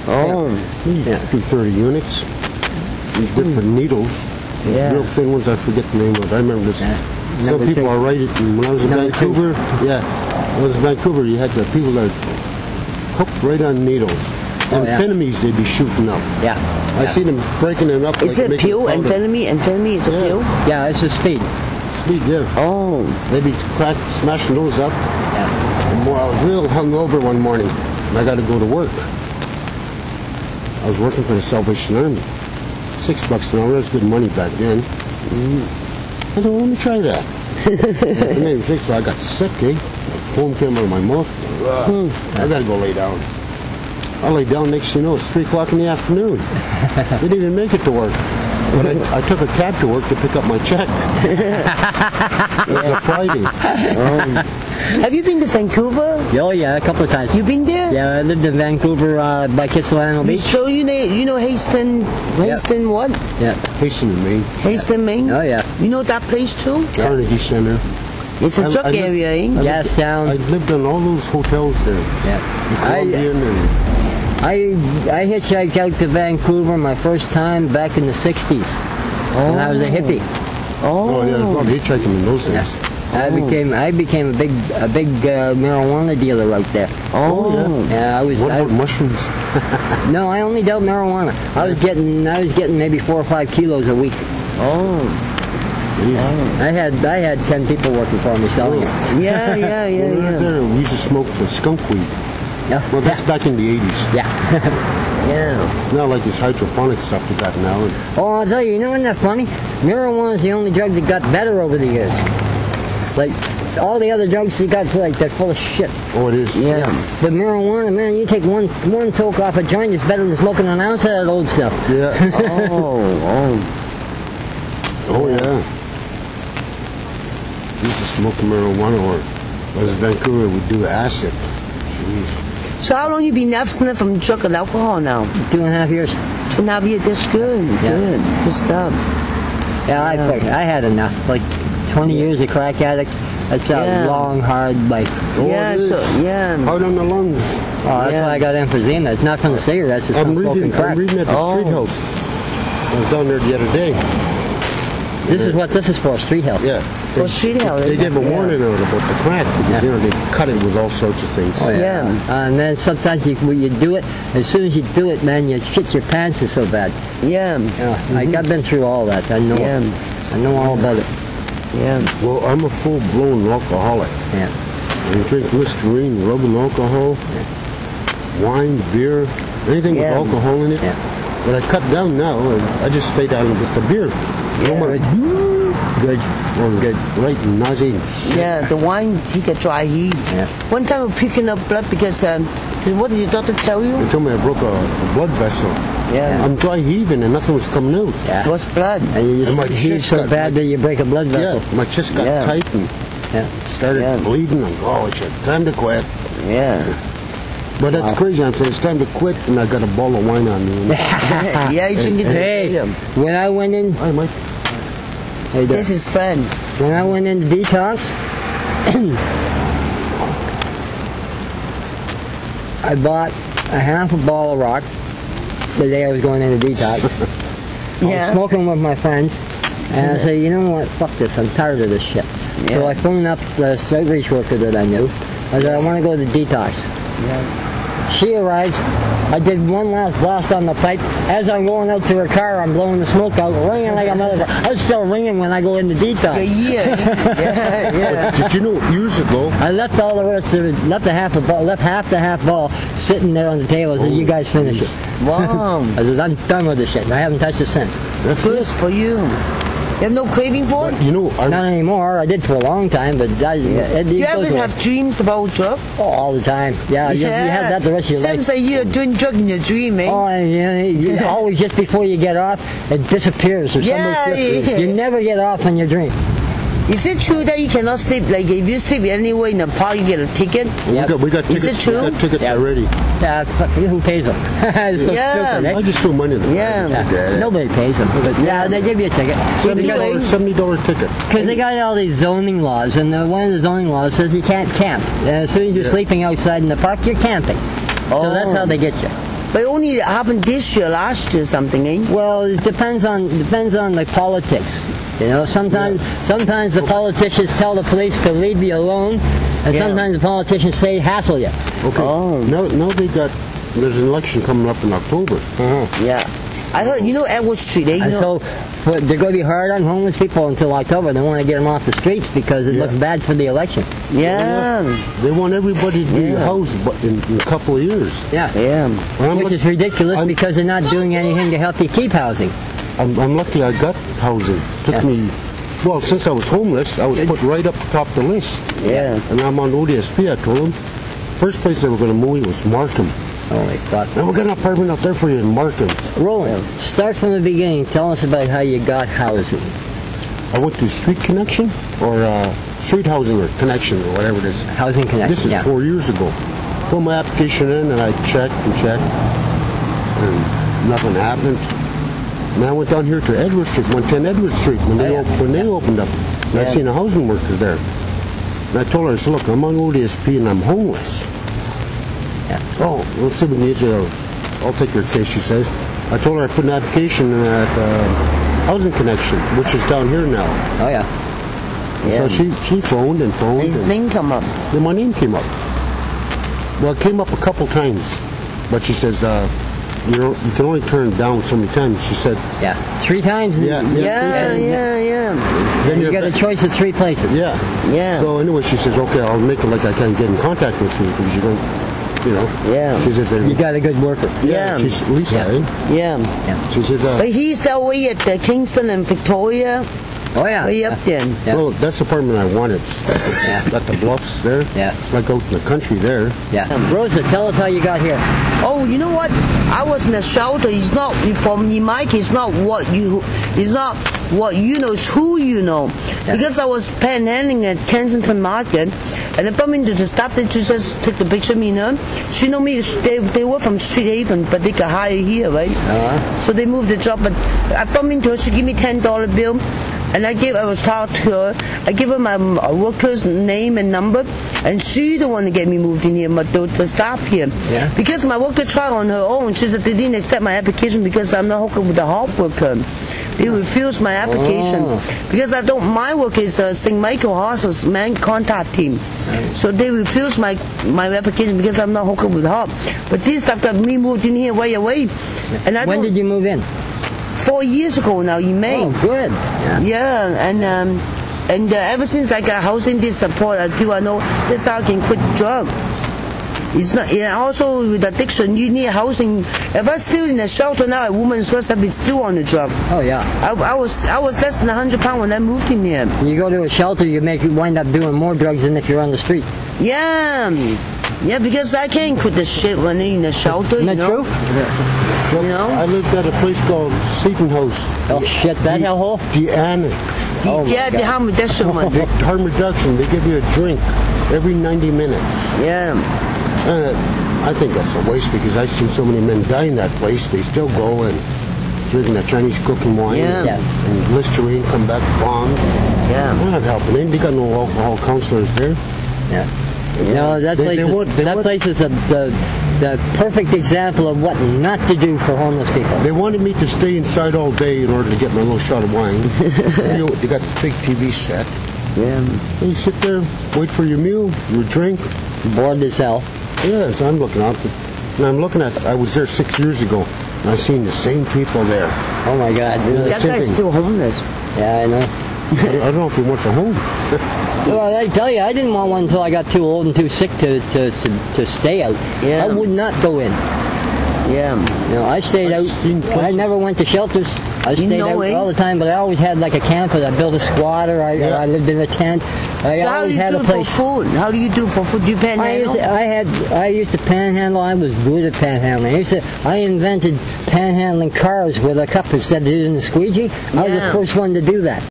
Oh. Yeah. Do 30 units. These different needles. Yeah. Real thin ones, I forget the name of it. I remember this. Yeah. Some people are right. When I was in Vancouver, when I was in Vancouver, you had the people that hooked right on needles. Amphetamines, they'd be shooting up. Yeah. I see them breaking it up. Is it a pill? Amphetamine is a pill? Yeah, it's a speed. Speed, yeah. Oh. They'd be smashing those up. Yeah. And I was real hungover one morning, and I got to go to work. I was working for the Salvation Army. $6 an hour, that's good money back then. I thought, well, let me try that. And then I got sick, Foam came out of my mouth. I got to go lay down. I lay down, next thing you know, it's 3 o'clock in the afternoon. Didn't even make it to work. But I took a cab to work to pick up my check. It was a Friday. Have you been to Vancouver? Oh yeah, a couple of times. You been there? Yeah, I lived in Vancouver by Kitsilano Beach. So you know Haston what? Yeah. Haston, Maine. Haston, Maine? Oh yeah. You know that place too? Carnegie Center. It's a drug area, eh? Gastown. I lived in all those hotels there. Yeah. The Colombian I hitchhiked out to Vancouver my first time back in the 60s when I was a hippie. Oh yeah, there's a lot of hitchhiking in those days. Yeah. I became a big marijuana dealer out there. Oh yeah. Yeah, What about mushrooms? No, I only dealt marijuana. I was getting maybe 4 or 5 kilos a week. Oh. I had 10 people working for me selling it. Yeah. There, we used to smoke the skunk weed. Yeah. Well, that's back in the 80s. Yeah. Yeah. Not like this hydroponic stuff we got now. Oh, I'll tell you, isn't that funny? Marijuana is the only drug that got better over the years. Like, all the other drugs that got, like, they're full of shit. Oh, it is? Yeah. But marijuana, man, you take one toke off a joint, it's better than smoking an ounce of that old stuff. Yeah. Oh, yeah. We used to smoke marijuana, or I was in Vancouver, we'd do acid. Jeez. So how long you been abstinent from drug and alcohol now? 2.5 years. 2.5 years, that's good. Yeah. Good stuff. Yeah, I had enough. Like 20 years a crack addict. That's a long, hard life. Oh, hard on the lungs. Oh, that's why I got emphysema. It's not from the cigarettes, it's from smoking crack. I'm reading at the Street Health. I was down there the other day. This is what this is for, Street Health. Yeah. For Street Health. They gave a warning out about the crack because they cut it with all sorts of things. Oh, yeah. And then sometimes when you do it, as soon as you do it, man, you shit your pants is so bad. Yeah. Like, I've been through all that. I know all about it. Yeah. Well, I'm a full-blown alcoholic. Yeah. I drink Listerine, rubbing alcohol, wine, beer, anything with alcohol in it. Yeah. But I cut down now, and I just stay down with the beer. Good. Good. Right, nauseating. Yeah, the wine, he got dry heat. Yeah. One time we're picking up blood because, what did your doctor tell you? They told me I broke a blood vessel. Yeah. I'm dry heaving and nothing was coming out. Yeah. It was blood. And my it's chest so got bad that you break a blood vessel. Yeah, my chest got tight and started bleeding. And it's time to quit. Yeah. But that's crazy. I'm saying it's time to quit, and I got a bottle of wine on me. Yeah, you shouldn't get Hey, when I went in... Hi, Mike. This is fun. When I went into detox, I bought a half a ball of rock the day I was going into detox. I was smoking with my friends, and I said, you know what, fuck this, I'm tired of this shit. So I phoned up the outreach worker that I knew. I said, I want to go to detox. She arrives. I did one last blast on the pipe. As I'm going out to her car, I'm blowing the smoke out, ringing like a motherfucker. I was still ringing when I go into detox. Yeah. Did you know years ago? I left all the rest of it, left half the half ball sitting there on the table. I said, you guys finish it. Wow. I said, I'm done with this shit. And I haven't touched it since. That's Good for you. You have no craving for it? You know, not anymore. I did for a long time, but you ever have dreams about drugs? Oh, all the time. Yeah, you have that the rest of your life. Seems like you're doing drugs in your dream, eh? Oh, and always just before you get off, it disappears. Or you never get off on your dream. Is it true that you cannot sleep? Like if you sleep anywhere in the park, you get a ticket? We got tickets. Is it true? We got tickets already. Yeah, who pays them? It's so stupid, eh? I just threw money in them. Nobody pays them. But they give you a ticket. $70 ticket. Because they got all these zoning laws, and one of the zoning laws says you can't camp. As soon as you're sleeping outside in the park, you're camping. So that's how they get you. But only happened this year, last year, something, eh? Well, it depends on the politics. You know, sometimes the politicians tell the police to leave you alone, and sometimes the politicians say hassle you. Okay. Oh. Now there's an election coming up in October. Yeah. I heard, Edward Street, eh? And so they're going to be hard on homeless people until October. They want to get them off the streets because it looks bad for the election. Yeah. They want everybody to be housed in a couple of years. Yeah. Well, Which is ridiculous because they're not doing anything to help you keep housing. I'm lucky I got housing. Took me, well, since I was homeless, I was put right up top of the list. Yeah. And I'm on ODSP, I told them. First place they were going to move me was Markham. Holy fuck. And we got an apartment out there for you in Markham. Roland, start from the beginning. Tell us about how you got housing. I went to Street Connection, or Street Housing, or Connection, or whatever it is. Housing Connection, This is 4 years ago. Put my application in, and I checked, and nothing happened. And I went down here to Edward Street, 110 Edward Street, when they opened up. And I seen a housing worker there. And I told her, I said, look, I'm on ODSP and I'm homeless. Oh, let's see if we can get you. I'll take your case, she says. I told her I put an application in at Housing Connection, which is down here now. Oh, yeah. So she phoned and phoned. His name come up. Then my name came up. Well, it came up a couple times. But she says, you can only turn it down so many times. She said. Yeah. 3 times? Yeah. Then you got a choice of 3 places. Yeah. So anyway, she says, okay, I'll make it like I can't get in contact with you because you don't, She said that you got a good worker. She's Lisa, eh? She said, but he's that way at Kingston and Victoria. Oh, yeah. Way up there. Well, that's the apartment I wanted. Got the bluffs there. Yeah. Like out in the country there. Yeah. Rosa, tell us how you got here. Oh, you know what? I was in a shelter. It's not from Mike. It's not what you know. It's who you know. Yeah. Because I was panhandling at Kensington Market, and they brought me to the staff that just took the picture of me. She know me. They were from Street Haven, but they got hired here, right? So they moved the job. But I brought me to her. She gave me $10 bill. And I was talking to her. I gave her my worker's name and number, and she the one that get me moved in here, but the staff here. Yeah. Because my worker tried on her own. She said they didn't accept my application because I'm not hooked with the hard worker. They refused my application because my work is St. Michael Hospital's man contact team. So they refused my application because I'm not hooked with hard. But this stuff got me moved in here way away. And when did you move in? 4 years ago now, in May. Oh, good. And ever since I got housing this support, people I know this how I can quit drug. It's not. Also with addiction, you need housing. If I'm still in the shelter now, a woman's first I've been still on the drug. Oh yeah. I was less than 100 pounds when I moved in here. You go to a shelter, you wind up doing more drugs than if you're on the street. Yeah, because I can't quit the shit when I'm in the shelter. Isn't that true? Well, I lived at a place called Seton House. Oh shit, that hellhole? The Annex. The harm reduction one. The harm reduction. They give you a drink every 90 minutes. Yeah. And I think that's a waste because I've seen so many men die in that place. They still go and drinking that Chinese cooking wine and Listerine, come back bombed. Yeah. They're not helping. They got no alcohol counselors there. Yeah. No, that place is the perfect example of what not to do for homeless people. They wanted me to stay inside all day in order to get my little shot of wine. They got this big TV set. Yeah. And you sit there, wait for your meal, your drink. Bored as hell. Yeah, so I'm looking out. And I was there 6 years ago, and I've seen the same people there. Oh my God. That guy's still homeless. Yeah, I know. I don't know if he wants a home. Well, I tell you, I didn't want one until I got too old and too sick to stay out. Yeah. I would not go in. Yeah. I stayed out. I never went to shelters. I stayed out all the time, but I always had like a camper. I built a squatter. I lived in a tent. I always had a place. For food? How do you do for food? Do you panhandle? I used to panhandle. I was good at panhandling. I invented panhandling cars with a cup instead of using the squeegee. I was the first one to do that.